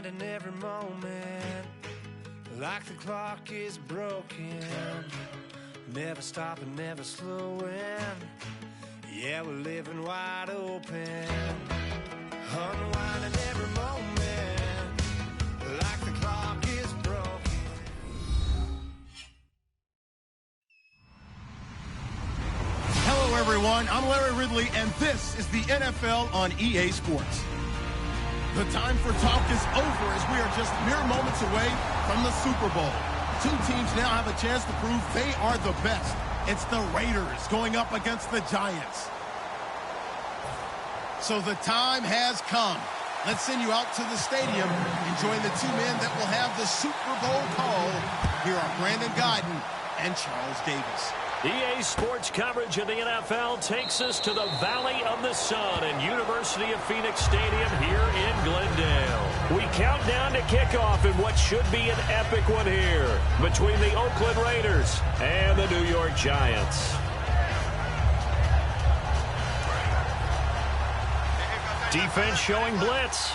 Unwinding every moment, like the clock is broken. Never stopping, never slowing. Yeah, we're living wide open. Unwinding every moment, like the clock is broken. Hello, everyone. I'm Larry Ridley, and this is the NFL on EA Sports. The time for talk is over as we are just mere moments away from the Super Bowl. Two teams now have a chance to prove they are the best. It's the Raiders going up against the Giants. So the time has come. Let's send you out to the stadium and join the two men that will have the Super Bowl call. Here are Brandon Guyton and Charles Davis. EA Sports coverage of the NFL takes us to the Valley of the Sun and University of Phoenix Stadium here in Glendale. We count down to kickoff in what should be an epic one here between the Oakland Raiders and the New York Giants. Defense showing blitz.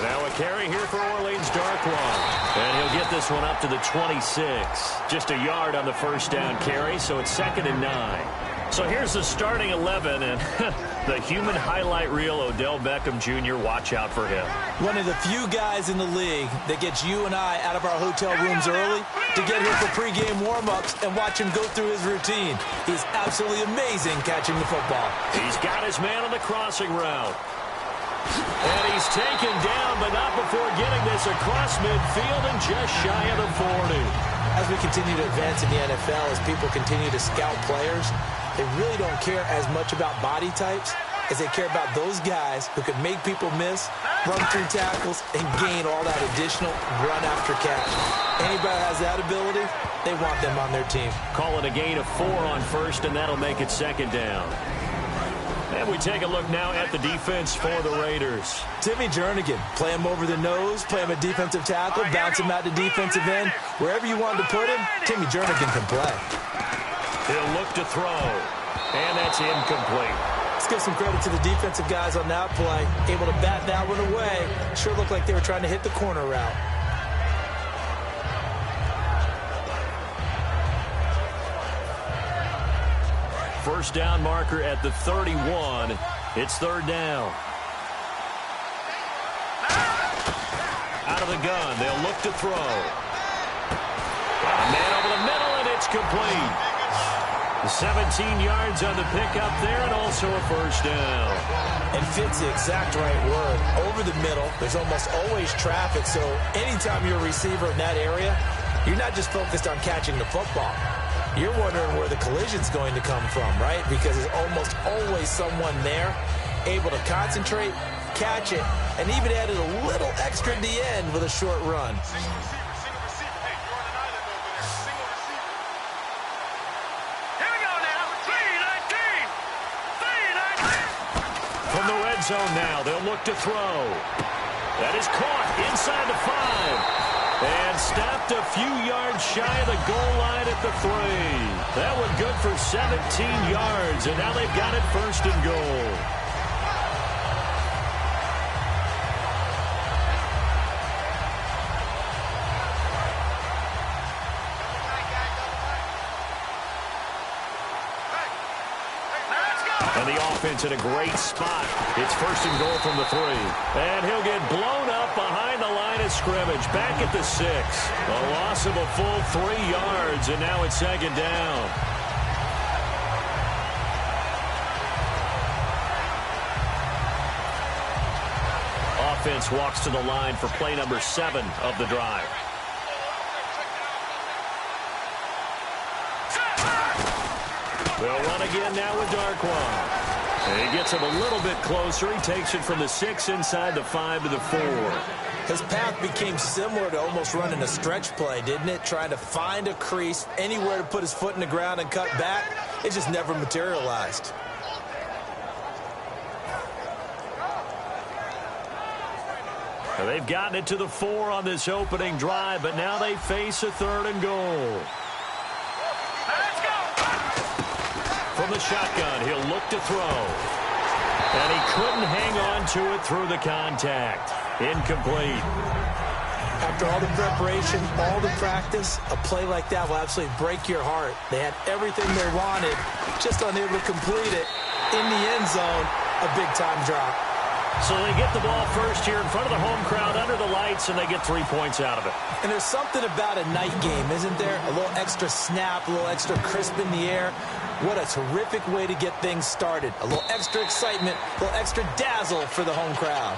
Now a carry here for Orleans Darkwan. And he'll get this one up to the 26. Just a yard on the first down carry, so it's 2nd and 9. So here's the starting 11, and the human highlight reel, Odell Beckham Jr., watch out for him. One of the few guys in the league that gets you and I out of our hotel rooms early to get here for pregame warm-ups and watch him go through his routine. He's absolutely amazing catching the football. He's got his man on the crossing route. And he's taken down, but not before getting this across midfield and just shy of the 40. As we continue to advance in the NFL, as people continue to scout players, they really don't care as much about body types as they care about those guys who can make people miss, run through tackles, and gain all that additional run after catch. Anybody that has that ability, they want them on their team. Call it a gain of 4 on first, and that'll make it 2nd down. And we take a look now at the defense for the Raiders. Timmy Jernigan, play him over the nose, play him a defensive tackle, bounce him out to defensive end. Wherever you want to put him, Timmy Jernigan can play. He'll look to throw, and that's incomplete. Let's give some credit to the defensive guys on that play. Able to bat that one away. Sure looked like they were trying to hit the corner route. First down marker at the 31. It's 3rd down. Out of the gun. They'll look to throw. A man over the middle, and it's complete. 17 yards on the pickup there, and also a first down. And fits the exact right word. Over the middle, there's almost always traffic, so anytime you're a receiver in that area, you're not just focused on catching the football. You're wondering where the collision's going to come from, right? Because there's almost always someone there able to concentrate, catch it, and even added a little extra at the end with a short run. From the red zone now, they'll look to throw. That is caught inside the 5. And stopped a few yards shy of the goal line at the 3. That one good for 17 yards, and now they've got it 1st and goal. And the offense in a great spot. It's 1st and goal from the 3. And he'll get blown up behind the line of scrimmage. Back at the 6. A loss of a full 3 yards, and now it's 2nd down. Offense walks to the line for play number 7 of the drive. They'll run again now with Darkwan. And he gets him a little bit closer. He takes it from the 6 inside the 5 to the 4. His path became similar to almost running a stretch play, didn't it? Trying to find a crease, anywhere to put his foot in the ground and cut back. It just never materialized. Well, they've gotten it to the 4 on this opening drive, but now they face a 3rd and goal. from the shotgun. He'll look to throw. And he couldn't hang on to it through the contact. Incomplete. After all the preparation, all the practice, a play like that will absolutely break your heart. They had everything they wanted, just unable to complete it. In the end zone, a big-time drop. So they get the ball first here in front of the home crowd under the lights, and they get 3 points out of it. And there's something about a night game, isn't there? A little extra snap, a little extra crisp in the air. What a terrific way to get things started. A little extra excitement, a little extra dazzle for the home crowd.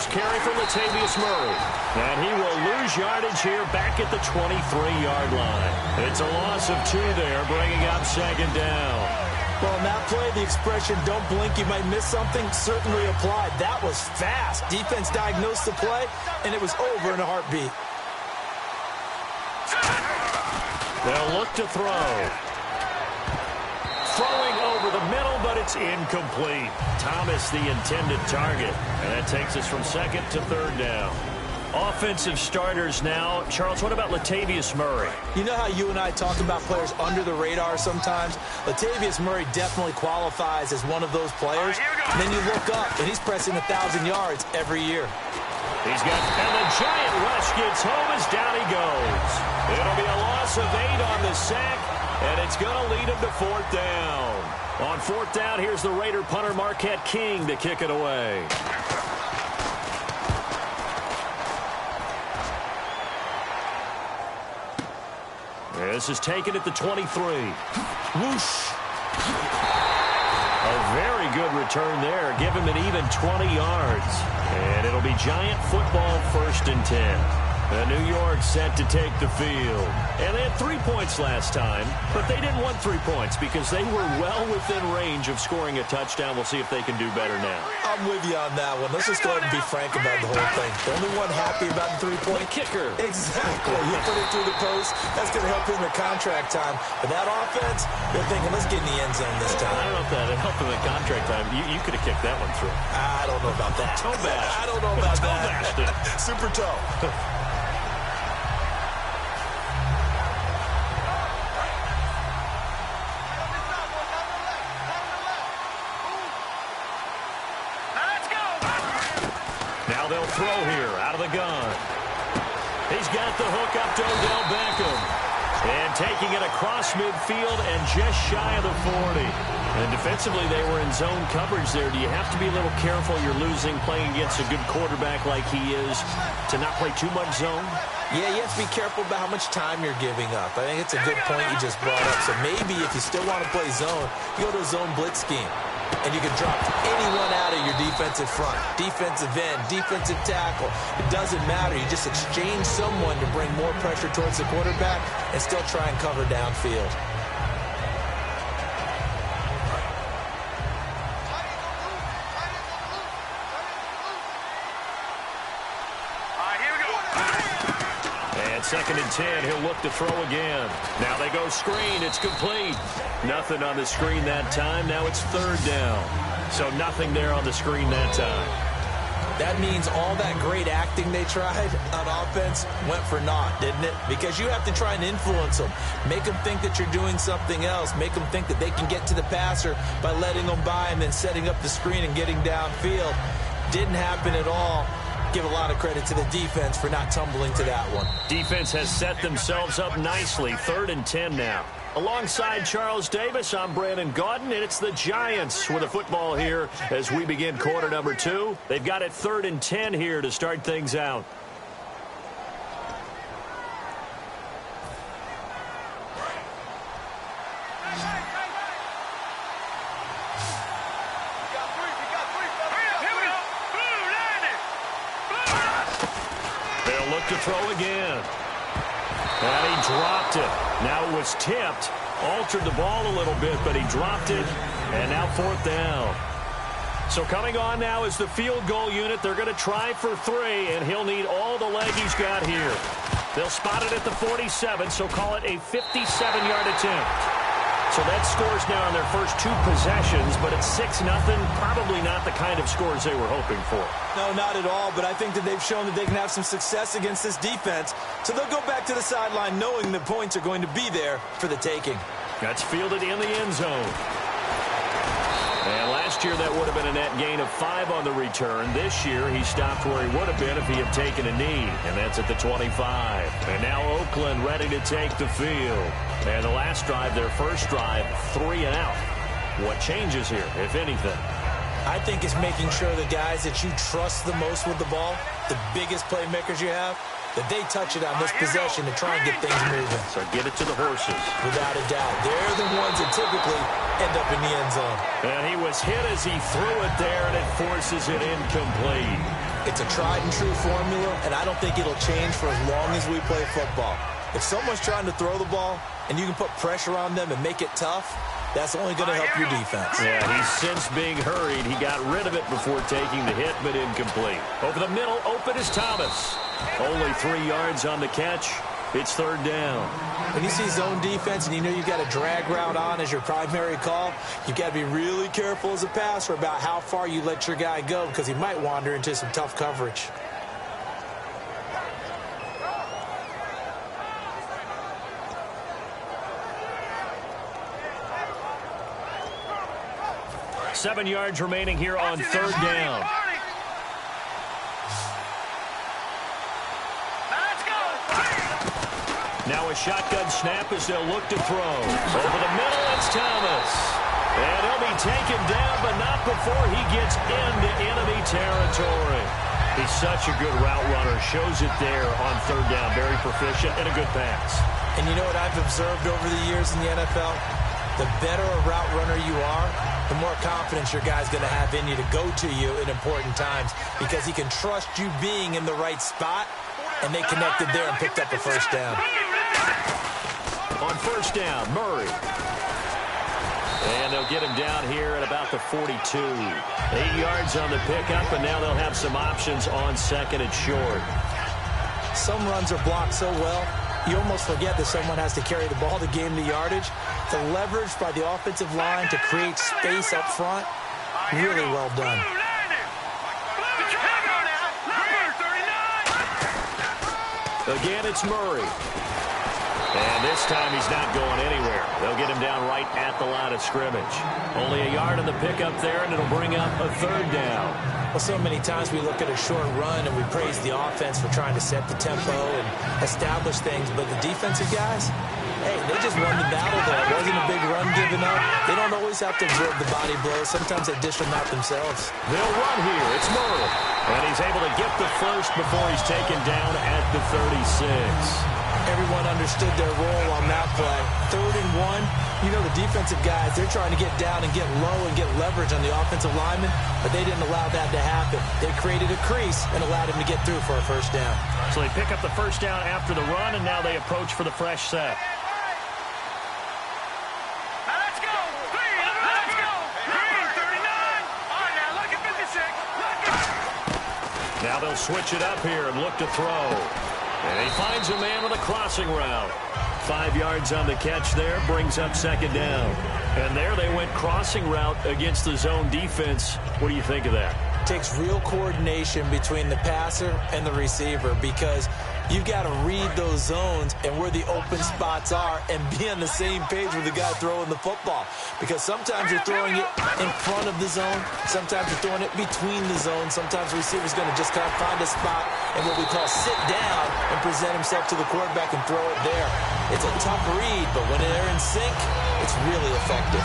Carry for Latavius Murray. And he will lose yardage here back at the 23-yard line. It's a loss of 2 there, bringing up second down. Well, in that play, the expression, don't blink, you might miss something, certainly applied. That was fast. Defense diagnosed the play, and it was over in a heartbeat. They'll look to throw. Throwing over the middle, but it's incomplete. Thomas, the intended target. And that takes us from second to third down. Offensive starters now. Charles, what about Latavius Murray? You know how you and I talk about players under the radar sometimes? Latavius Murray definitely qualifies as one of those players. And then you look up, and he's pressing 1,000 yards every year. He's got, and the giant rush gets home as down he goes. It'll be a loss of 8 on the sack. And it's going to lead him to fourth down. On fourth down, here's the Raider punter Marquette King to kick it away. This is taken at the 23. Whoosh. A very good return there. Give him an even 20 yards. And it'll be Giant football, 1st and 10. New York set to take the field. And they had 3 points last time, but they didn't want 3 points because they were well within range of scoring a touchdown. We'll see if they can do better now. I'm with you on that one. Let's just go ahead and be frank about the whole thing. The only one happy about the 3-point? The kicker. Exactly. You put it through the post. That's going to help him in contract time. But that offense, they're thinking, let's get in the end zone this time. I don't know if that helped him in contract time. You could have kicked that one through. I don't know about that. Toe bash. I don't know about toe that. Bashed it. Super toe. Now they'll throw here out of the gun. He's got the hook up to Odell Beckham. And taking it across midfield and just shy of the 40. And defensively, they were in zone coverage there. Do you have to be a little careful? You're losing playing against a good quarterback like he is to not play too much zone? Yeah, you have to be careful about how much time you're giving up. I think it's a good point you just brought up. So maybe if you still want to play zone, you go to a zone blitz scheme. And you can drop anyone out of your defensive front, defensive end, defensive tackle. It doesn't matter. You just exchange someone to bring more pressure towards the quarterback and still try and cover downfield. Second and 10, he'll look to throw again. Now they go screen, it's complete. Nothing on the screen that time, now it's third down. So nothing there on the screen that time. That means all that great acting they tried on offense went for naught, didn't it? Because you have to try and influence them. Make them think that you're doing something else. Make them think that they can get to the passer by letting them by and then setting up the screen and getting downfield. Didn't happen at all. Give a lot of credit to the defense for not tumbling to that one. Defense has set themselves up nicely. 3rd and 10 now. Alongside Charles Davis, I'm Brandon Gaudin, and it's the Giants with a football here as we begin quarter number 2. They've got it 3rd and 10 here to start things out. To throw again. And he dropped it. Now it was tipped. Altered the ball a little bit, but he dropped it. And now 4th down. So coming on now is the field goal unit. They're going to try for 3, and he'll need all the leg he's got here. They'll spot it at the 47, so call it a 57-yard attempt. So that scores now on their first 2 possessions, but it's 6-0. Probably not the kind of scores they were hoping for. No, not at all, but I think that they've shown that they can have some success against this defense. So they'll go back to the sideline knowing the points are going to be there for the taking. That's fielded in the end zone. And last year that would have been a net gain of 5 on the return. This year he stopped where he would have been if he had taken a knee, and that's at the 25. And now Oakland ready to take the field. And the last drive, their first drive, 3 and out. What changes here, if anything? I think it's making sure the guys that you trust the most with the ball, the biggest playmakers you have, that they touch it on this possession to try and get things moving. So get it to the horses. Without a doubt. They're the ones that typically end up in the end zone. And he was hit as he threw it there, and it forces it incomplete. It's a tried and true formula, and I don't think it'll change for as long as we play football. If someone's trying to throw the ball and you can put pressure on them and make it tough, that's only going to help your defense. Yeah, he's since being hurried. He got rid of it before taking the hit, but incomplete. Over the middle, open is Thomas. Only 3 yards on the catch. It's 3rd down. When you see zone defense and you know you've got a drag route on as your primary call, you've got to be really careful as a passer about how far you let your guy go because he might wander into some tough coverage. Seven yards remaining here on 3rd down. Now a shotgun snap as they'll look to throw. Over the middle, it's Thomas. And he'll be taken down, but not before he gets into enemy territory. He's such a good route runner. Shows it there on 3rd down. Very proficient and a good pass. And you know what I've observed over the years in the NFL? The better a route runner you are, the more confidence your guy's going to have in you to go to you in important times because he can trust you being in the right spot, and they connected there and picked up a 1st down. On 1st down, Murray. And they'll get him down here at about the 42. 8 yards on the pickup, and now they'll have some options on 2nd and short. Some runs are blocked so well, you almost forget that someone has to carry the ball to gain the yardage. The leverage by the offensive line to create space up front, really well done. Again, it's Murray. And this time he's not going anywhere. They'll get him down right at the line of scrimmage. Only a yard on the pickup there, and it'll bring up a 3rd down. Well, so many times we look at a short run and we praise the offense for trying to set the tempo and establish things, but the defensive guys, hey, they just won the battle there. It wasn't a big run given up. They don't always have to absorb the body blows. Sometimes they dish them out themselves. They'll run here. It's Murray. And he's able to get the first before he's taken down at the 36. Everyone understood their role on that play. 3rd and 1, you know the defensive guys, they're trying to get down and get low and get leverage on the offensive lineman, but they didn't allow that to happen. They created a crease and allowed him to get through for a 1st down. So they pick up the 1st down after the run, and now they approach for the fresh set. Now they'll switch it up here and look to throw. And he finds a man with a crossing route. 5 yards on the catch there, brings up 2nd down. And there they went crossing route against the zone defense. What do you think of that? It takes real coordination between the passer and the receiver because you've got to read those zones and where the open spots are and be on the same page with the guy throwing the football. Because sometimes you're throwing it in front of the zone. Sometimes you're throwing it between the zones. Sometimes the receiver's going to just kind of find a spot and what we call sit down and present himself to the quarterback and throw it there. It's a tough read, but when they're in sync, it's really effective.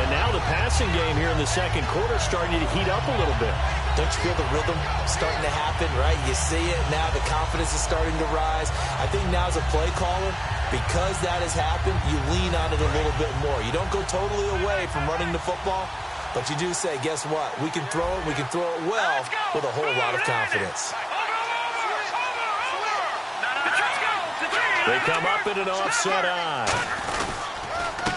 And now the passing game here in the 2nd quarter starting to heat up a little bit. Don't you feel the rhythm starting to happen, right? You see it now, the confidence is starting to rise. I think now as a play caller, because that has happened, you lean on it a little bit more. You don't go totally away from running the football, but you do say, guess what? We can throw it, we can throw it well with a whole lot of confidence. They come up in an offset eye.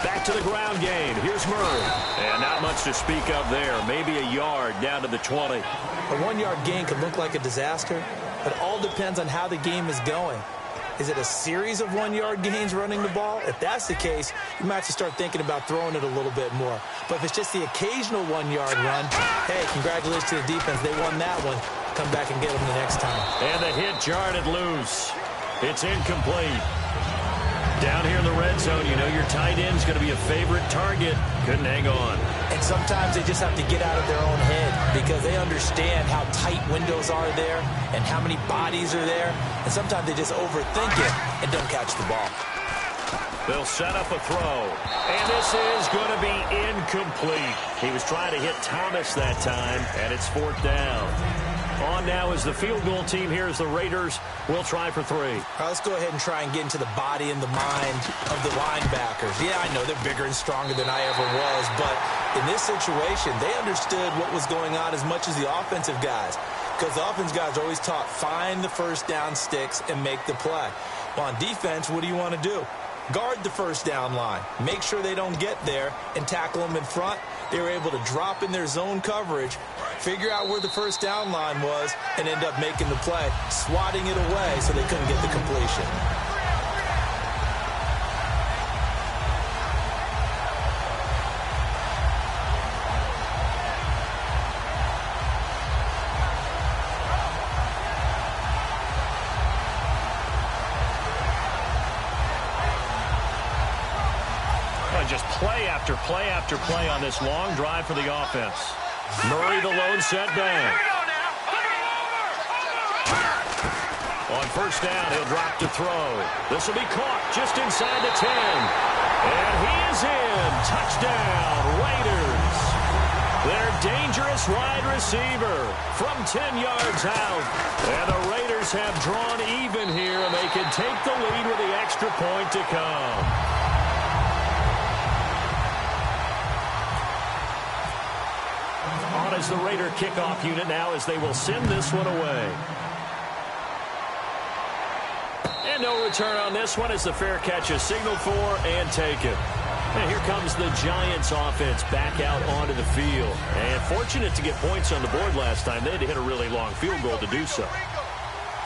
Back to the ground game. Here's Murray. And not much to speak of there. Maybe a yard down to the 20. A 1-yard gain could look like a disaster. It all depends on how the game is going. Is it a series of 1-yard gains running the ball? If that's the case, you might have to start thinking about throwing it a little bit more. But if it's just the occasional 1-yard run, hey, congratulations to the defense. They won that one. Come back and get them the next time. And the hit jarred it loose. It's incomplete. Down here in the red zone, you know your tight end's going to be a favorite target. Couldn't hang on. And sometimes they just have to get out of their own head because they understand how tight windows are there and how many bodies are there. And sometimes they just overthink it and don't catch the ball. They'll set up a throw. And this is going to be incomplete. He was trying to hit Thomas that time, and it's 4th down. On now is the field goal team. Here's the Raiders. We'll try for 3. All right, let's go ahead and try and get into the body and the mind of the linebackers. Yeah, I know they're bigger and stronger than I ever was, but in this situation, they understood what was going on as much as the offensive guys, because the offensive guys are always taught, find the first down sticks and make the play. Well, on defense, what do you want to do? Guard the first down line. Make sure they don't get there and tackle them in front. They were able to drop in their zone coverage, figure out where the first down line was, and end up making the play, swatting it away so they couldn't get the completion. Just play after play after play on this long drive for the offense. Murray, the lone setback. On first down, he'll drop to throw. This will be caught just inside the 10. And he is in. Touchdown, Raiders. Their dangerous wide receiver from 10 yards out. And the Raiders have drawn even here, and they can take the lead with the extra point to come. On as the Raider kickoff unit now as they will send this one away. And no return on this one as the fair catch is signaled for and taken. And here comes the Giants offense back out onto the field. And fortunate to get points on the board last time. They had to hit a really long field goal to do so.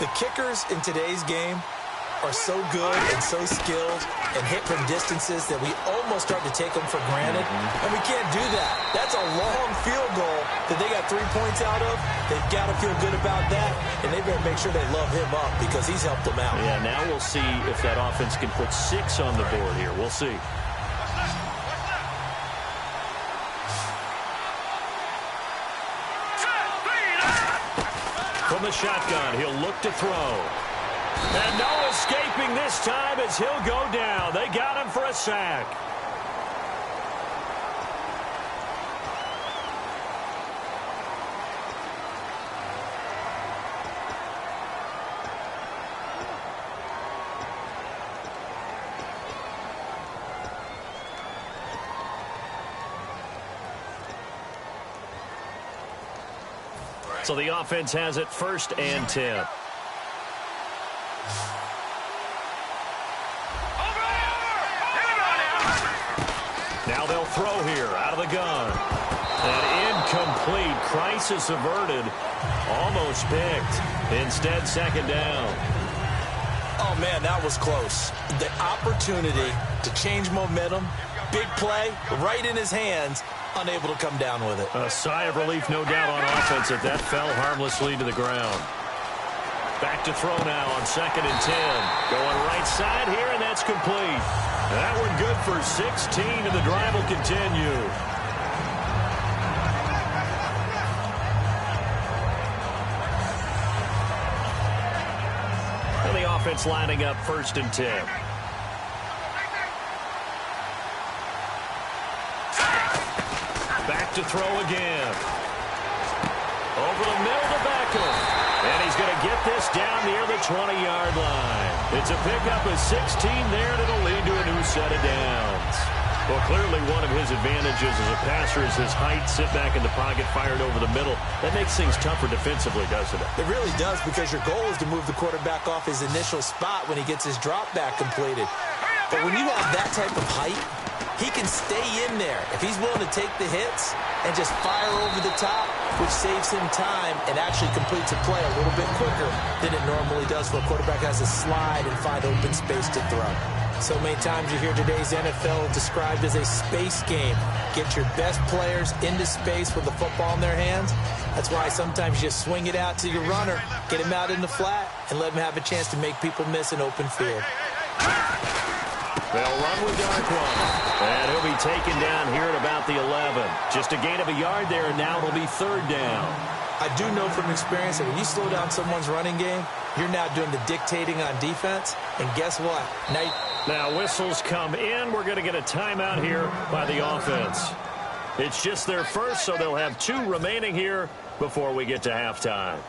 The kickers in today's game are so good and so skilled and hit from distances that we almost start to take them for granted. And we can't do that. That's a long field goal that they got 3 points out of. They've got to feel good about that, and they better make sure they love him up because he's helped them out. Yeah, now we'll see if that offense can put 6 on the board here. We'll see. From the shotgun, he'll look to throw. And no escaping this time as he'll go down. They got him for a sack. So the offense has it 1st and 10. Now they'll throw here out of the gun. An incomplete. Crisis averted. Almost picked. Instead, 2nd down. Oh, man, that was close. The opportunity to change momentum, big play, right in his hands, unable to come down with it. A sigh of relief, no doubt, on offense that that fell harmlessly to the ground. Back to throw now on 2nd and 10. Going right side here, and that's complete. That one good for 16, and the drive will continue. And the offense lining up 1st and 10. Back to throw again. Over the middle to Beckham. And he's going to get this down near the 20-yard line. It's a pickup of 16 there, and it'll lead to a new set of downs. Well, clearly one of his advantages as a passer is his height. Sit back in the pocket, fired over the middle. That makes things tougher defensively, doesn't it? It really does, because your goal is to move the quarterback off his initial spot when he gets his drop back completed. But when you have that type of height, he can stay in there. If he's willing to take the hits and just fire over the top, which saves him time and actually completes a play a little bit quicker than it normally does for a quarterback who has to slide and find open space to throw. So many times you hear today's NFL described as a space game. Get your best players into space with the football in their hands. That's why sometimes you swing it out to your runner, get him out in the flat, and let him have a chance to make people miss an open field. They'll run with Darquan, and he'll be taken down here at about the 11. Just a gain of a yard there, and now it'll be third down. I do know from experience that when you slow down someone's running game, you're now doing the dictating on defense, and guess what? Now whistles come in. We're going to get a timeout here by the offense. It's just their first, so they'll have 2 remaining here before we get to halftime.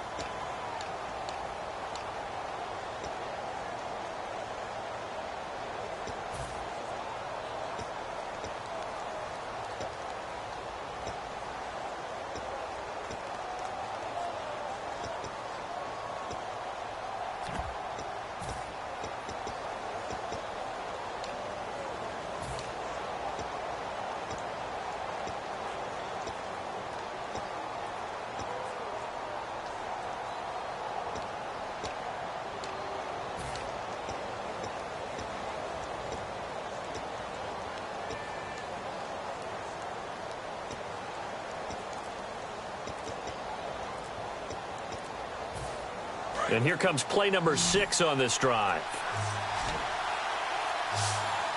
And here comes play number 6 on this drive.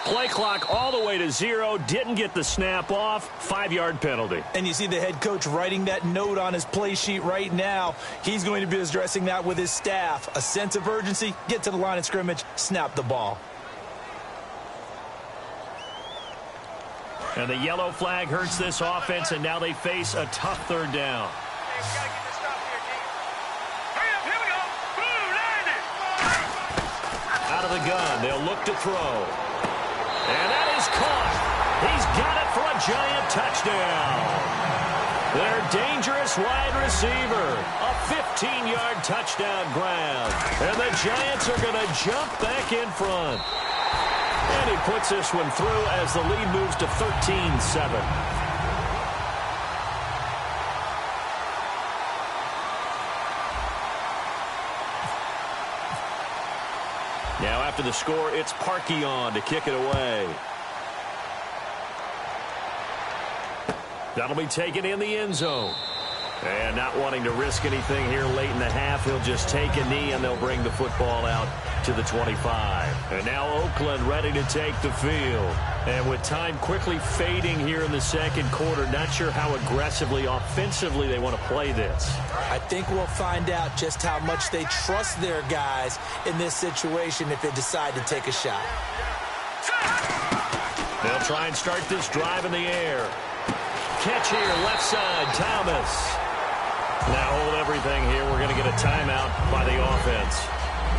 Play clock all the way to 0. Didn't get the snap off. 5-yard penalty. And you see the head coach writing that note on his play sheet right now. He's going to be addressing that with his staff. A sense of urgency. Get to the line of scrimmage. Snap the ball. And the yellow flag hurts this offense, and now they face a tough third down. Out of the gun, they'll look to throw. And that is caught. He's got it for a giant touchdown. Their dangerous wide receiver. A 15-yard touchdown grab. And the Giants are going to jump back in front. And he puts this one through as the lead moves to 13-7. Now after the score, it's Parkey on to kick it away. That'll be taken in the end zone. And not wanting to risk anything here late in the half, he'll just take a knee and they'll bring the football out to the 25. And now Oakland ready to take the field. And with time quickly fading here in the second quarter, not sure how aggressively, offensively they want to play this. I think we'll find out just how much they trust their guys in this situation if they decide to take a shot. They'll try and start this drive in the air. Catch here, left side, Thomas. Now hold everything here. We're going to get a timeout by the offense.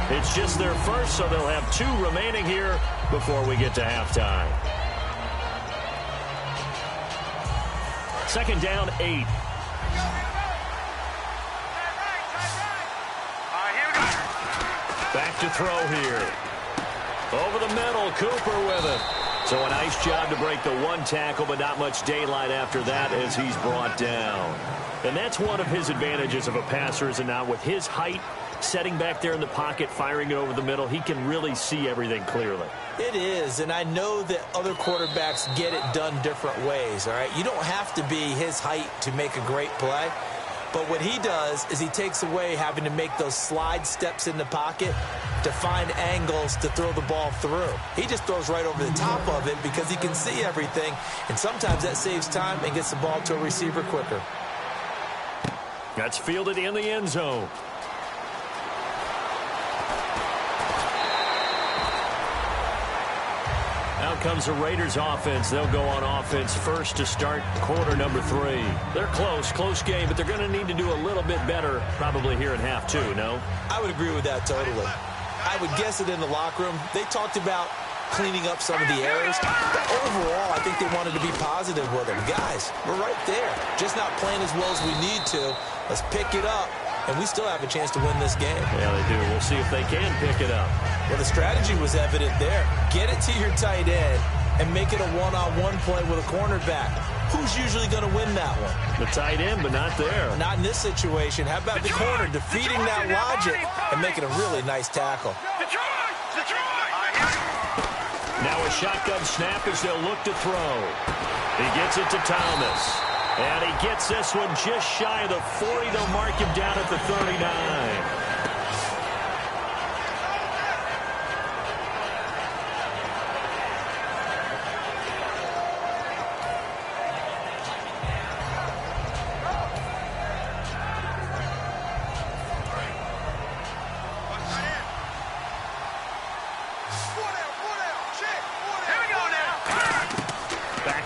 It's just their first, so they'll have 2 remaining here before we get to halftime. Second down, 8. Back to throw here. Over the middle, Cooper with it. So a nice job to break the 1 tackle, but not much daylight after that as he's brought down. And that's one of his advantages of a passer, is not with his height, setting back there in the pocket, firing it over the middle, he can really see everything clearly. It is, and I know that other quarterbacks get it done different ways, all right? You don't have to be his height to make a great play. But what he does is he takes away having to make those slide steps in the pocket to find angles to throw the ball through. He just throws right over the top of it because he can see everything, and sometimes that saves time and gets the ball to a receiver quicker. That's fielded in the end zone. Out comes the Raiders offense. They'll go on offense first to start quarter number 3. They're close game, but they're going to need to do a little bit better probably here in half 2, no? I would agree with that totally. I would guess it in the locker room. They talked about cleaning up some of the errors, but overall, I think they wanted to be positive with them. Guys, we're right there. Just not playing as well as we need to. Let's pick it up, and we still have a chance to win this game. Yeah, they do. We'll see if they can pick it up. Well, the strategy was evident there. Get it to your tight end, and make it a one-on-one play with a cornerback. Who's usually going to win that one? The tight end, but not there. Not in this situation. How about the corner defeating that logic and making a really nice tackle? Now a shotgun snap as they'll look to throw. He gets it to Thomas. And he gets this one just shy of the 40. They'll mark him down at the 39.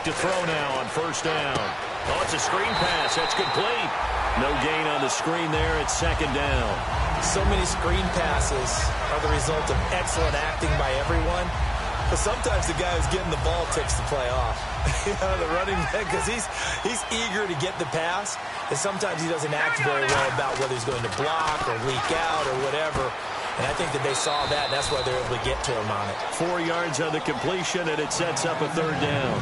To throw now on first down. Oh, it's a screen pass. That's complete. No gain on the screen there. It's second down. So many screen passes are the result of excellent acting by everyone. But sometimes the guy who's getting the ball takes the play off. The running back, because he's eager to get the pass. And sometimes he doesn't act very well about whether he's going to block or leak out or whatever. And I think that they saw that, and that's why they're able to get to him on it. 4 yards on the completion, and it sets up a third down.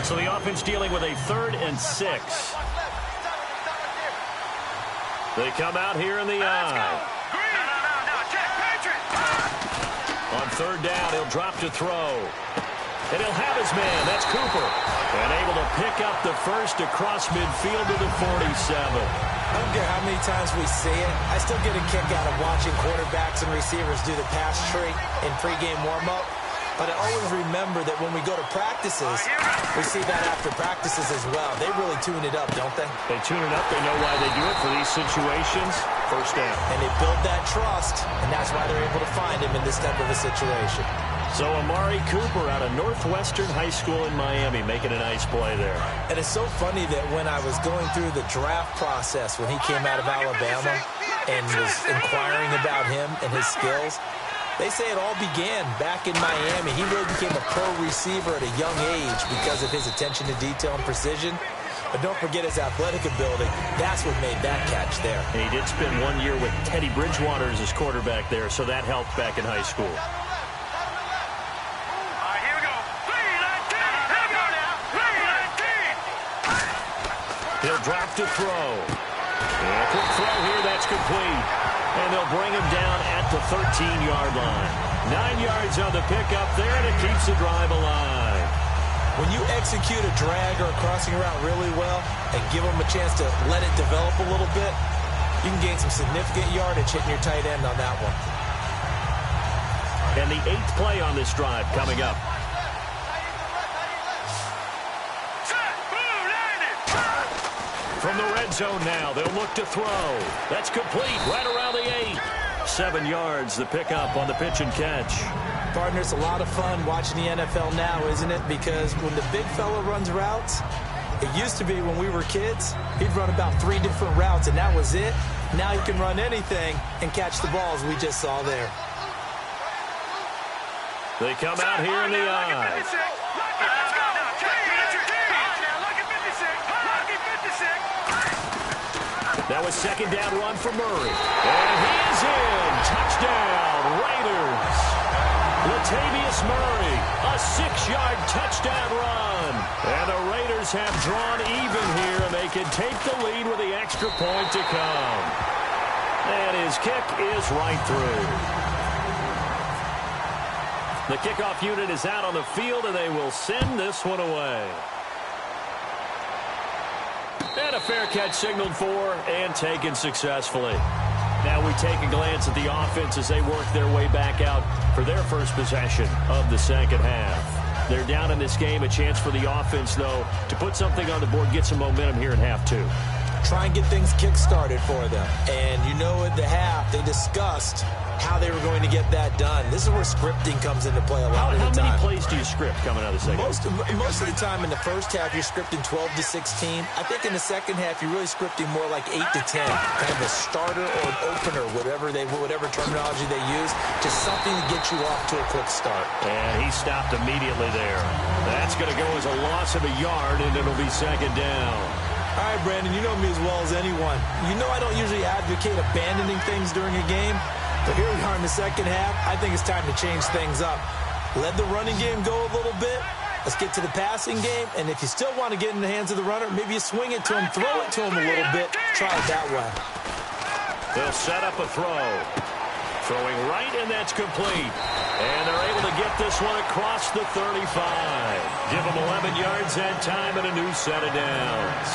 So the offense dealing with a 3rd and 6. They come out here in the eye. On third down, he'll drop to throw. And he'll have his man. That's Cooper. And able to pick up the first across midfield to the 47. I don't care how many times we see it. I still get a kick out of watching quarterbacks and receivers do the pass tree in pregame warm-up. But I always remember that when we go to practices, we see that after practices as well. They really tune it up, don't they? They tune it up. They know why they do it for these situations. First down. And they build that trust, and that's why they're able to find him in this type of a situation. So Amari Cooper out of Northwestern High School in Miami making a nice play there. And it's so funny that when I was going through the draft process when he came out of Alabama and was inquiring about him and his skills, they say it all began back in Miami. He really became a pro receiver at a young age because of his attention to detail and precision. But don't forget his athletic ability. That's what made that catch there. And he did spend 1 year with Teddy Bridgewater as his quarterback there, so that helped back in high school. Here we go. 3-19. Here we go now. 3-19. He'll drop to throw. And a quick throw here. That's complete. And they'll bring him down at the 13-yard line. 9 yards on the pickup there, and it keeps the drive alive. When you execute a drag or a crossing route really well and give them a chance to let it develop a little bit, you can gain some significant yardage hitting your tight end on that one. And the 8th play on this drive coming up. From the red zone now, they'll look to throw. That's complete right around the 8. 7 yards, the pickup on the pitch and catch. Partner, it's a lot of fun watching the NFL now, isn't it? Because when the big fella runs routes, it used to be when we were kids, he'd run about 3 different routes, and that was it. Now he can run anything and catch the balls we just saw there. They come out here in the eye. That was second down run for Murray. And he is in. Touchdown, Raiders. Latavius Murray, a 6-yard touchdown run. And the Raiders have drawn even here, and they can take the lead with the extra point to come. And his kick is right through. The kickoff unit is out on the field, and they will send this one away. And a fair catch signaled for and taken successfully. Now we take a glance at the offense as they work their way back out for their first possession of the second half. They're down in this game. A chance for the offense, though, to put something on the board, get some momentum here in half 2. Try and get things kick-started for them. And you know at the half, they discussed how they were going to get that done. This is where scripting comes into play a lot of the time. How many plays do you script coming out of the second? Most of the time in the first half, you're scripting 12 to 16. I think in the second half, you're really scripting more like 8 to 10. Kind of a starter or an opener, whatever terminology they use. Just something to get you off to a quick start. And he stopped immediately there. That's going to go as a loss of a yard, and it'll be second down. All right, Brandon, you know me as well as anyone. You know I don't usually advocate abandoning things during a game, but here we are in the second half. I think it's time to change things up. Let the running game go a little bit. Let's get to the passing game, and if you still want to get in the hands of the runner, maybe you swing it to him, throw it to him a little bit. Try it that way. They'll set up a throw. Throwing right, and that's complete. And they're able to get this one across the 35. Give them 11 yards that time and a new set of downs.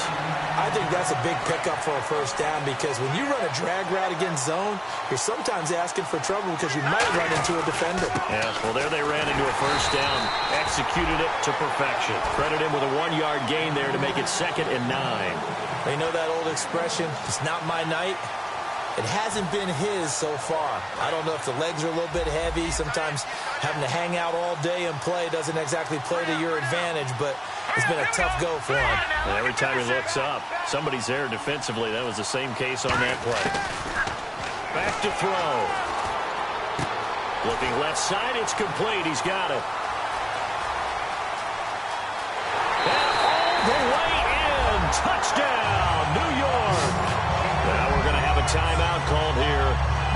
I think that's a big pickup for a first down because when you run a drag route against zone, you're sometimes asking for trouble because you might run into a defender. Yeah, well, there they ran into a first down, executed it to perfection. Credit him with a 1-yard gain there to make it 2nd and 9. They know that old expression, it's not my night. It hasn't been his so far. I don't know if the legs are a little bit heavy. Sometimes having to hang out all day and play doesn't exactly play to your advantage, but it's been a tough go for him. And every time he looks up, somebody's there defensively. That was the same case on that play. Back to throw. Looking left side, it's complete. He's got it. And all the way in. Touchdown, New York. Now we're going to have a timeout called here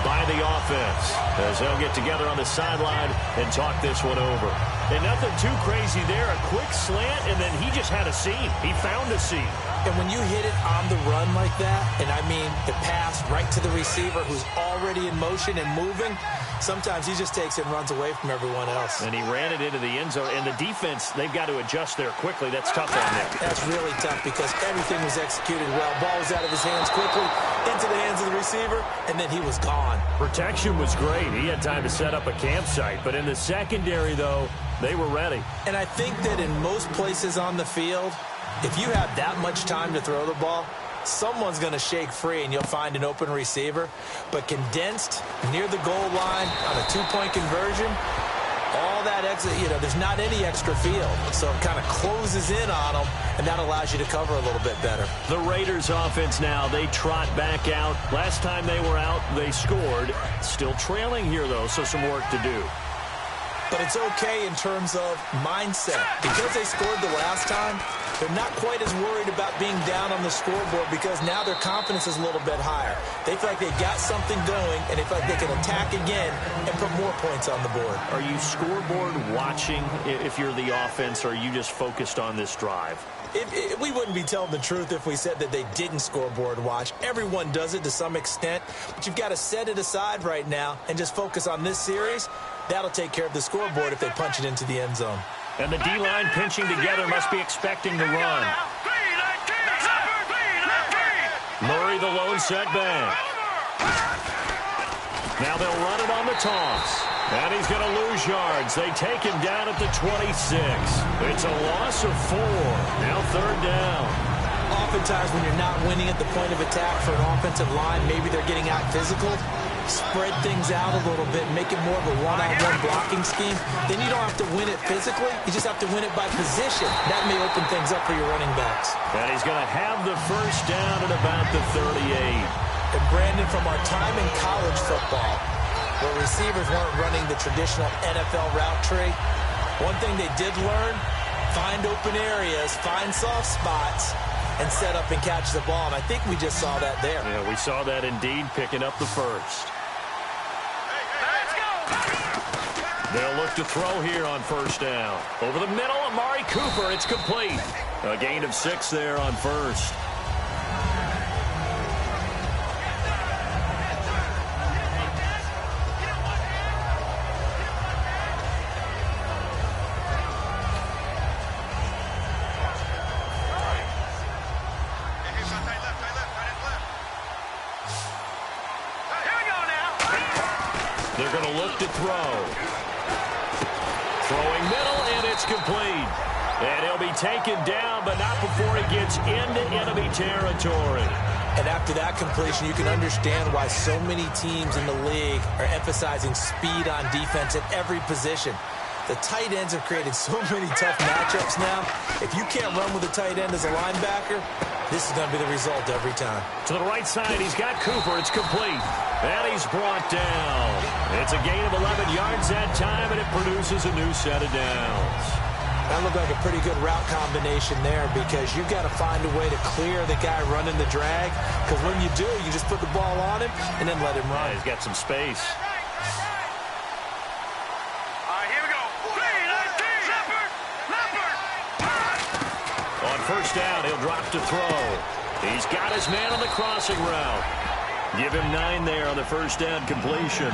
by the offense as they'll get together on the sideline and talk this one over. And nothing too crazy there. A quick slant, and then he just had a seam. He found a seam. And when you hit it on the run like that, and I mean the pass right to the receiver who's already in motion and moving, sometimes he just takes it and runs away from everyone else. And he ran it into the end zone. And the defense, they've got to adjust there quickly. That's tough on them. That's really tough because everything was executed well. Ball was out of his hands quickly, into the hands of the receiver, and then he was gone. Protection was great. He had time to set up a campsite. But in the secondary, though, they were ready. And I think that in most places on the field, if you have that much time to throw the ball, someone's going to shake free and you'll find an open receiver. But condensed near the goal line on a 2-point conversion, all that exit, there's not any extra field. So it kind of closes in on them, and that allows you to cover a little bit better. The Raiders offense now, they trot back out. Last time they were out, they scored. Still trailing here, though, so some work to do. But it's okay in terms of mindset. Because they scored the last time, they're not quite as worried about being down on the scoreboard because now their confidence is a little bit higher. They feel like they've got something going, and they feel like they can attack again and put more points on the board. Are you scoreboard watching if you're the offense, or are you just focused on this drive? We wouldn't be telling the truth if we said that they didn't scoreboard watch. Everyone does it to some extent, but you've got to set it aside right now and just focus on this series. That'll take care of the scoreboard if they punch it into the end zone. And the D-line pinching together must be expecting the run. Murray, the lone setback. Now they'll run it on the toss. And he's going to lose yards. They take him down at the 26. It's a loss of 4. Now 3rd down. Oftentimes when you're not winning at the point of attack for an offensive line, maybe they're getting out physical. Spread things out a little bit, make it more of a one-on-one blocking scheme. Then you don't have to win it physically. You just have to win it by position. That may open things up for your running backs. And he's going to have the first down at about the 38. And Brandon, from our time in college football, where receivers weren't running the traditional NFL route tree, one thing they did learn, find open areas, find soft spots, and set up and catch the ball. And I think we just saw that there. Yeah, we saw that indeed, picking up the first. They'll look to throw here on first down. Over the middle, Amari Cooper. It's complete. A gain of 6 there on first. They're going to look to throw. Throwing middle, and it's complete. And he'll be taken down, but not before he gets into enemy territory. And after that completion, you can understand why so many teams in the league are emphasizing speed on defense at every position. The tight ends have created so many tough matchups now. If you can't run with a tight end as a linebacker, this is going to be the result every time. To the right side, he's got Cooper. It's complete. And he's brought down. It's a gain of 11 yards that time, and it produces a new set of downs. That looked like a pretty good route combination there because you've got to find a way to clear the guy running the drag, because when you do, you just put the ball on him and then let him run. Yeah, he's got some space. All right, here we go. 3-19. Leopard. On first down, he'll drop to throw. He's got his man on the crossing route. Give him 9 there on the first down completion.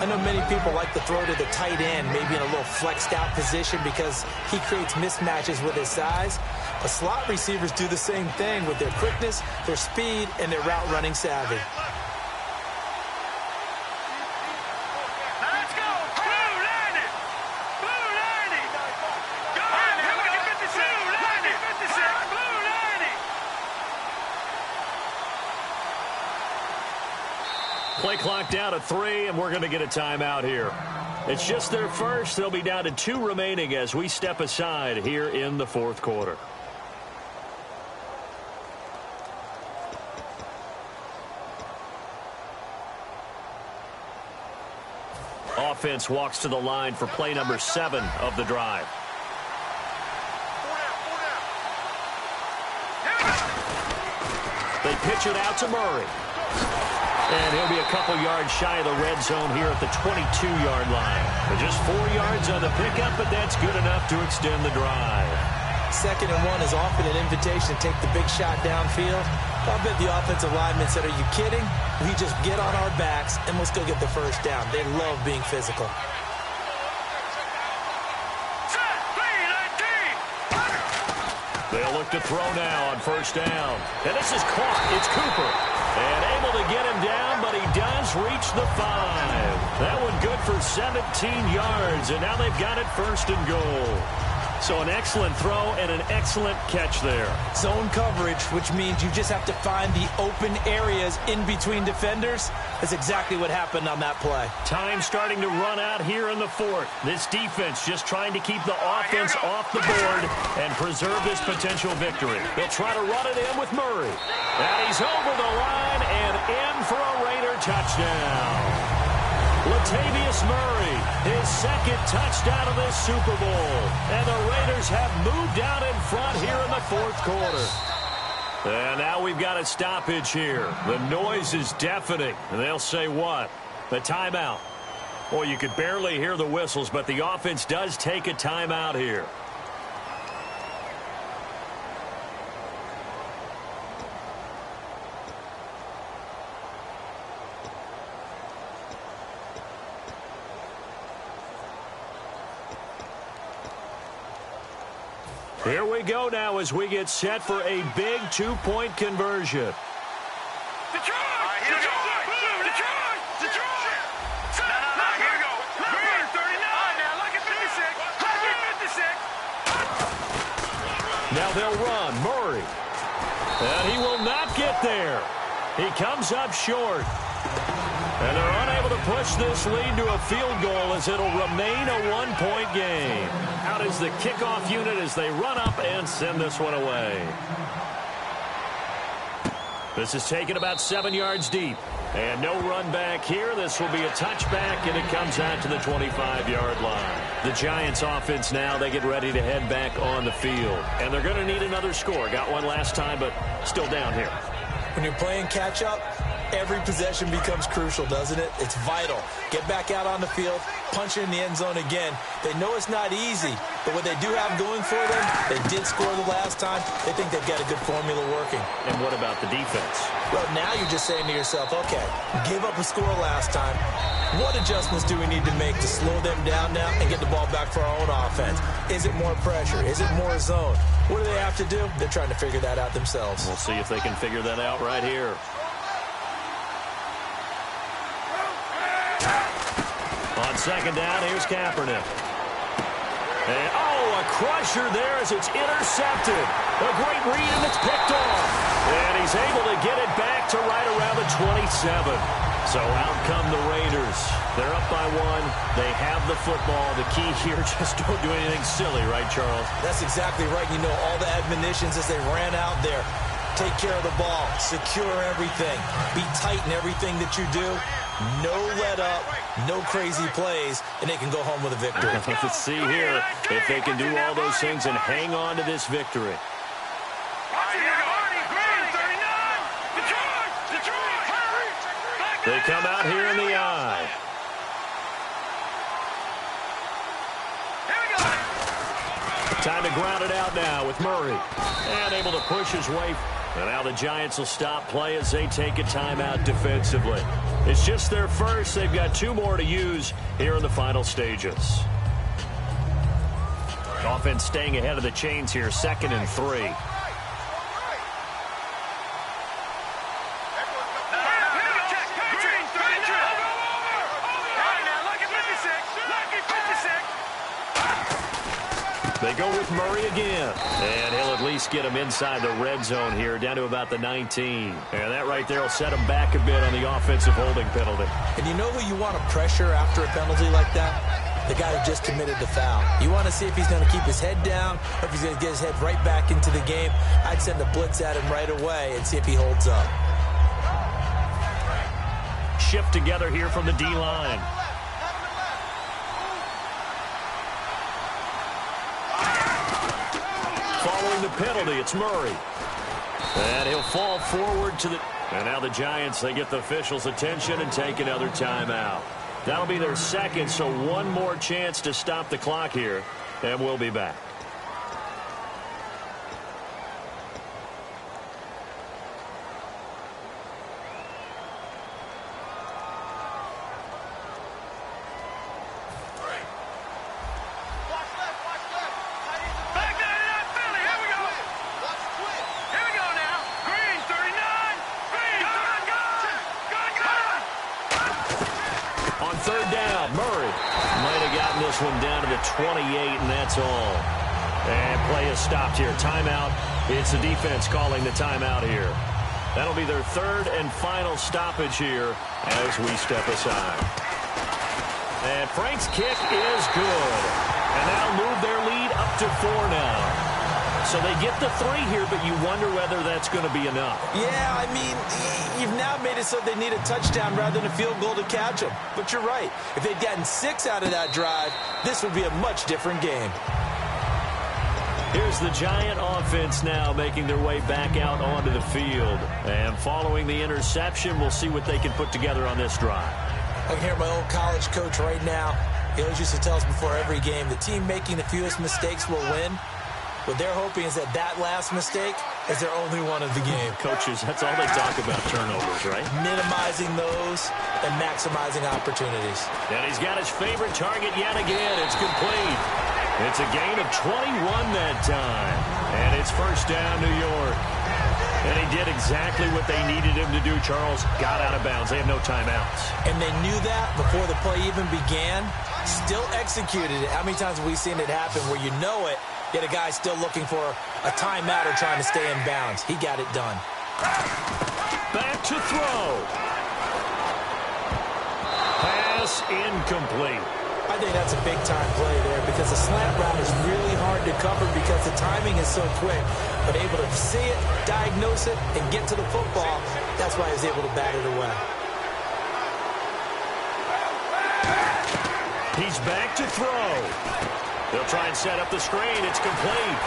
I know many people like to throw to the tight end, maybe in a little flexed out position because he creates mismatches with his size. But slot receivers do the same thing with their quickness, their speed, and their route running savvy. Let's go. 290. 290. Go ahead. Here we go. 56. 290. 56. 290. Play clock down to 3, and we're going to get a timeout here. It's just their first. They'll be down to 2 remaining as we step aside here in the fourth quarter. Offense walks to the line for play number 7 of the drive. They pitch it out to Murray. And he'll be a couple yards shy of the red zone here at the 22-yard line. But just 4 yards on the pickup, but that's good enough to extend the drive. 2nd and 1 is often an invitation to take the big shot downfield. I bet the offensive lineman said, are you kidding? We just get on our backs and let's go get the first down. They love being physical. They'll look to throw now on first down. And this is caught. It's Cooper. And able to get him down, but he does reach the 5. That one good for 17 yards, and now they've got it 1st and goal. So an excellent throw and an excellent catch there. Zone coverage, which means you just have to find the open areas in between defenders. That's exactly what happened on that play. Time starting to run out here in the 4th. This defense just trying to keep the offense off the board and preserve this potential victory. They'll try to run it in with Murray. And he's over the line and in for a Raider touchdown. Latavius Murray, his 2nd touchdown of this Super Bowl. And the Raiders have moved out in front here in the 4th quarter. And now we've got a stoppage here. The noise is deafening. And they'll say what? The timeout. Well, you could barely hear the whistles, but the offense does take a timeout here. Here we go now as we get set for a big 2-point conversion. Detroit! Here we go. Detroit! Detroit! No, here we go. Green 39. All right, now, look at 56. Look at 56. Now they'll run. Murray. And he will not get there. He comes up short. And they're unable to push this lead to a field goal as it'll remain a 1-point game. Out is the kickoff unit as they run up and send this one away. This is taken about 7 yards deep. And no run back here. This will be a touchback, and it comes out to the 25-yard line. The Giants offense now, they get ready to head back on the field. And they're going to need another score. Got one last time, but still down here. When you're playing catch-up, every possession becomes crucial, doesn't it? It's vital. Get back out on the field, punch it in the end zone again. They know it's not easy, but what they do have going for them, they did score the last time. They think they've got a good formula working. And what about the defense? Well, now you're just saying to yourself, okay, gave up a score last time. What adjustments do we need to make to slow them down now and get the ball back for our own offense? Is it more pressure? Is it more zone? What do they have to do? They're trying to figure that out themselves. We'll see if they can figure that out right here. On second down, here's Kaepernick. And, a crusher there as it's intercepted. A great read, and it's picked off. And he's able to get it back to right around the 27. So out come the Raiders. They're up by 1. They have the football. The key here, just don't do anything silly, right, Charles? That's exactly right. You know, all the admonitions as they ran out there. Take care of the ball. Secure everything. Be tight in everything that you do. No let up, no crazy plays, and they can go home with a victory. Let's see here if they can do all those things and hang on to this victory. They come out here in the eye. Time to ground it out now with Murray. And able to push his way. And now the Giants will stop play as they take a timeout defensively. It's just their first. They've got 2 more to use here in the final stages. Offense staying ahead of the chains here, 2nd and 3. They go with Murray again. And he'll at least get him inside the red zone here, down to about the 19. And that right there will set him back a bit on the offensive holding penalty. And you know who you want to pressure after a penalty like that? The guy who just committed the foul. You want to see if he's going to keep his head down or if he's going to get his head right back into the game. I'd send a blitz at him right away and see if he holds up. Shift together here from the D-line. Following the penalty, it's Murray. And he'll fall forward to the... And now the Giants, they get the officials' attention and take another timeout. That'll be their 2nd, so 1 more chance to stop the clock here. And we'll be back. One down to the 28, and that's all. And play is stopped here. Timeout. It's the defense calling the timeout here. That'll be their 3rd and final stoppage here as we step aside. And Frank's kick is good. And that'll move their lead up to 4 now. So they get the 3 here, but you wonder whether that's going to be enough. Yeah, I mean, you've now made it so they need a touchdown rather than a field goal to catch them. But you're right. If they'd gotten 6 out of that drive, this would be a much different game. Here's the Giant offense now making their way back out onto the field. And following the interception, we'll see what they can put together on this drive. I can hear my old college coach right now. He always used to tell us before every game, the team making the fewest mistakes will win. What they're hoping is that last mistake is their only one of the game. Coaches, that's all they talk about, turnovers, right? Minimizing those and maximizing opportunities. And he's got his favorite target yet again. It's complete. It's a gain of 21 that time. And it's 1st down, New York. And he did exactly what they needed him to do, Charles. Got out of bounds. They have no timeouts. And they knew that before the play even began. Still executed it. How many times have we seen it happen where you know it, yet a guy still looking for a timeout or trying to stay in bounds? He got it done. Back to throw. Pass incomplete. I think that's a big-time play there because the slant route is really hard to cover because the timing is so quick. But able to see it, diagnose it, and get to the football, that's why he was able to bat it away. He's back to throw. They'll try and set up the screen. It's complete.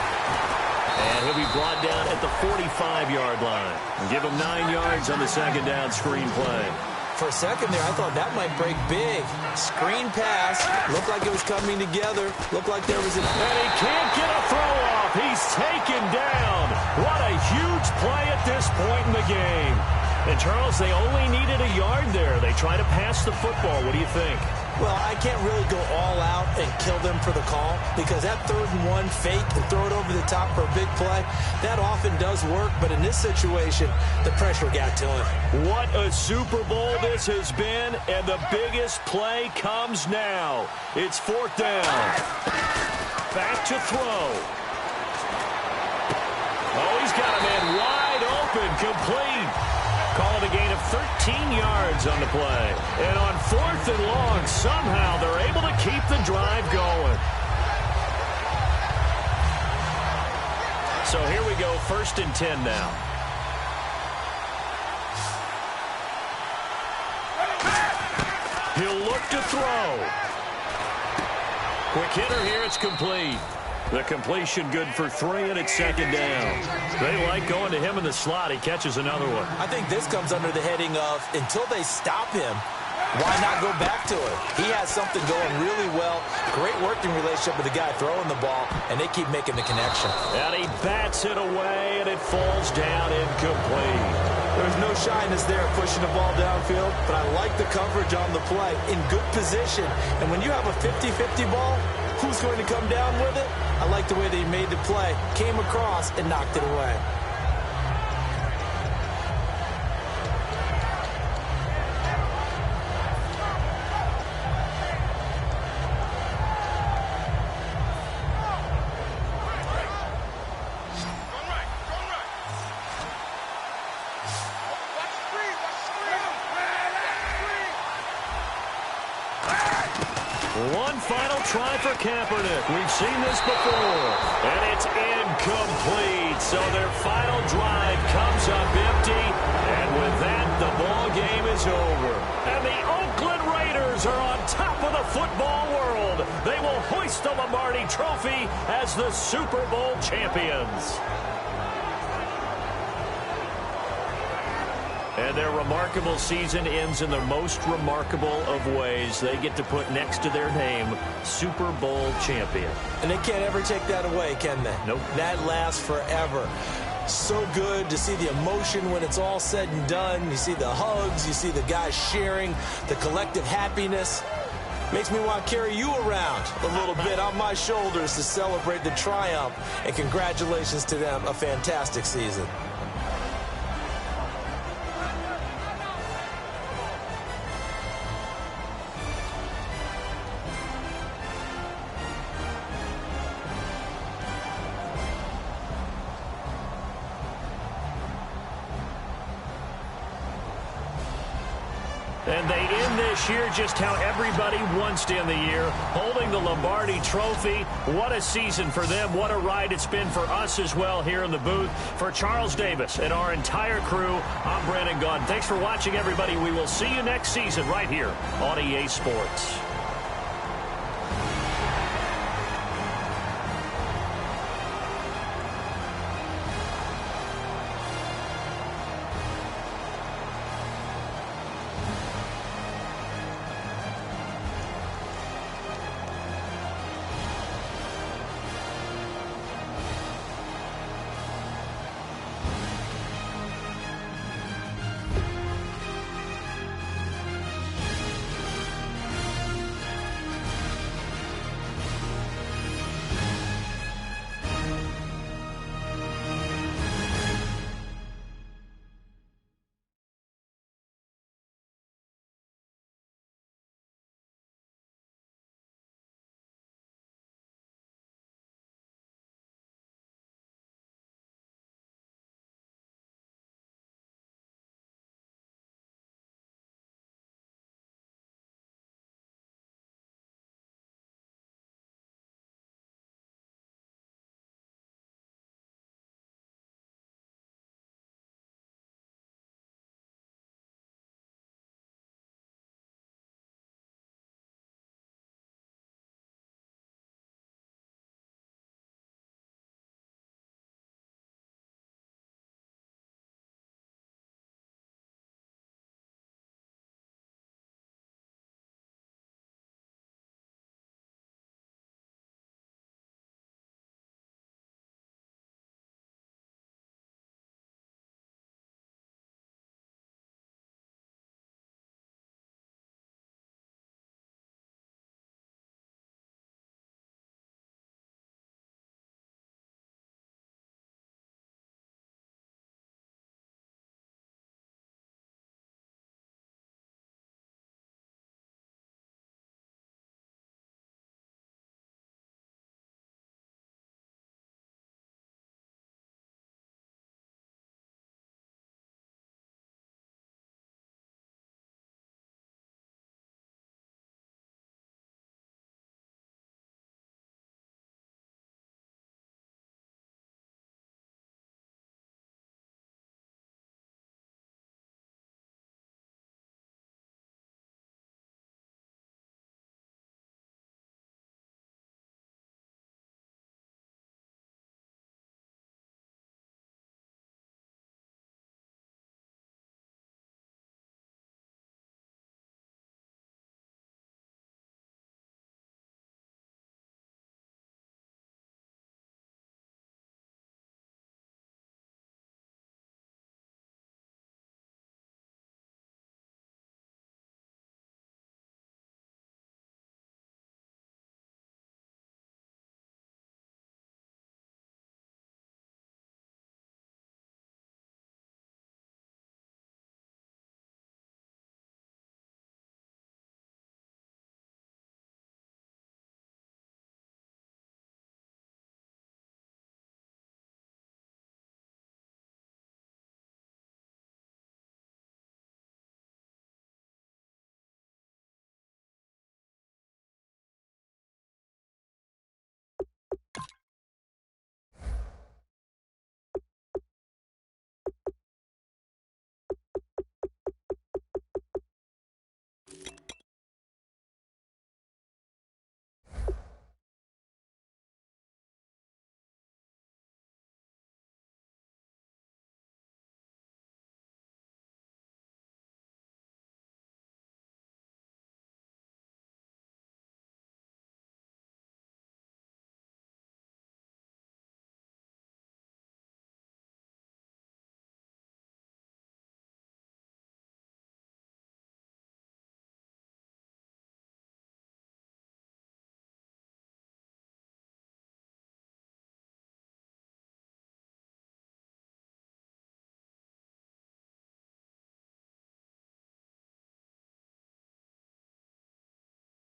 And he'll be brought down at the 45-yard line. Give him 9 yards on the 2nd down screen play. For a second there, I thought that might break big. Screen pass. Looked like it was coming together. Looked like there was an... And he can't get a throw off. He's taken down. What a huge play at this point in the game. And, Charles, they only needed a yard there. They try to pass the football. What do you think? Well, I can't really go all out and kill them for the call because that 3rd and 1 fake and throw it over the top for a big play, that often does work. But in this situation, the pressure got to him. What a Super Bowl this has been, and the biggest play comes now. It's 4th down. Back to throw. Oh, he's got a man wide open, complete. Call it a gain of 13 yards on the play. And on 4th and long, somehow they're able to keep the drive going. So here we go, 1st and 10 now. He'll look to throw. Quick hitter here. It's complete. The completion good for 3, and it's second down. They like going to him in the slot. He catches another one. I think this comes under the heading of until they stop him, why not go back to it? He has something going really well. Great working relationship with the guy throwing the ball, and they keep making the connection. And he bats it away, and it falls down incomplete. There's no shyness there pushing the ball downfield, but I like the coverage on the play. In good position. And when you have a 50-50 ball, who's going to come down with it? I like the way that he made the play, came across, and knocked it away. One final try for Kaepernick. We've seen this before. And it's incomplete. So their final drive comes up empty. And with that, the ball game is over. And the Oakland Raiders are on top of the football world. They will hoist the Lombardi Trophy as the Super Bowl champions. And their remarkable season ends in the most remarkable of ways. They get to put next to their name, Super Bowl champion. And they can't ever take that away, can they? Nope. That lasts forever. So good to see the emotion when it's all said and done. You see the hugs. You see the guys sharing, the collective happiness. Makes me want to carry you around a little bit on my shoulders to celebrate the triumph. And congratulations to them. A fantastic season. And they end this year just how everybody wants to end the year, holding the Lombardi Trophy. What a season for them. What a ride it's been for us as well here in the booth. For Charles Davis and our entire crew, I'm Brandon Gaudin. Thanks for watching, everybody. We will see you next season right here on EA Sports.